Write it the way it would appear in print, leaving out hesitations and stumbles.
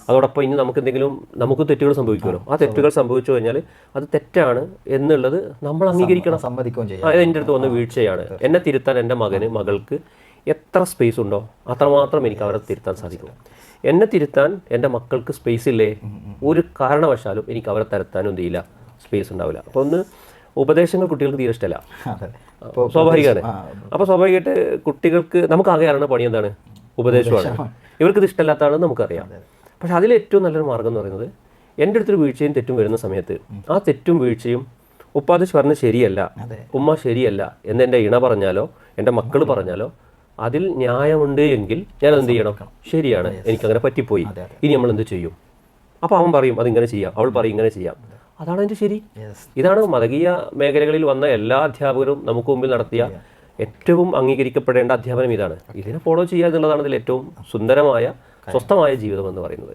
അതോടൊപ്പം ഇനി നമുക്ക് തെറ്റുകൾ സംഭവിക്കുമല്ലോ. ആ തെറ്റുകൾ സംഭവിച്ചു കഴിഞ്ഞാൽ അത് തെറ്റാണ് എന്നുള്ളത് നമ്മൾ അംഗീകരിക്കണം. സമ്മതിക്കുകയും ചെയ്യും. അത് എൻ്റെ അടുത്ത് വന്ന വീഴ്ചയാണ്. എന്നെ തിരുത്താൻ എൻ്റെ മകൾക്ക് എത്ര സ്പേസ് ഉണ്ടോ അത്രമാത്രം എനിക്ക് അവരെ തിരുത്താൻ സാധിക്കും. എന്നെ തിരുത്താൻ എൻ്റെ മക്കൾക്ക് സ്പേസ് ഇല്ലേ, ഒരു കാരണവശാലും എനിക്ക് അവരെ തിരുത്താനും എന്ത് ചെയ്യില്ല, സ്പേസ് ഉണ്ടാവില്ല. അപ്പോൾ ഉപദേശങ്ങൾ കുട്ടികൾക്ക് തീരെ ഇഷ്ടമല്ല, സ്വാഭാവികമാണ്. അപ്പോൾ സ്വാഭാവികമായിട്ട് കുട്ടികൾക്ക് നമുക്കാകെ അറിയുന്ന പണി എന്താണ്, ഉപദേശമാണ്. ഇവർക്കിത് ഇഷ്ടമല്ലാത്തതാണെന്ന് നമുക്കറിയാം. പക്ഷെ അതിലേറ്റവും നല്ലൊരു മാർഗ്ഗം എന്ന് പറയുന്നത്, എൻ്റെ അടുത്തൊരു വീഴ്ചയും തെറ്റും വരുന്ന സമയത്ത് ആ തെറ്റും വീഴ്ചയും ഉപ്പാദ് പറഞ്ഞ് ശരിയല്ല, ഉമ്മ ശരിയല്ല എന്ന് എൻ്റെ ഇണ പറഞ്ഞാലോ എൻ്റെ മക്കൾ പറഞ്ഞാലോ അതിൽ ന്യായമുണ്ട് എങ്കിൽ ഞാൻ എന്ത് ചെയ്യണം, ശരിയാണ്, എനിക്കങ്ങനെ പറ്റിപ്പോയി, ഇനി നമ്മൾ എന്ത് ചെയ്യും? അപ്പോൾ അവൻ പറയും അതിങ്ങനെ ചെയ്യാം, അവൾ പറയും ഇങ്ങനെ ചെയ്യാം. അതാണ് എൻ്റെ ശരി. ഇതാണ് മതകീയ മേഖലകളിൽ വന്ന എല്ലാ അധ്യാപകരും നമുക്ക് മുമ്പിൽ നടത്തിയ ഏറ്റവും അംഗീകരിക്കപ്പെടേണ്ട അധ്യാപനം ഇതാണ്. ഇതിനെ ഫോളോ ചെയ്യുക എന്നുള്ളതാണ് ഇതിൽ ഏറ്റവും സുന്ദരമായ സ്വസ്ഥമായ ജീവിതം എന്ന് പറയുന്നത്.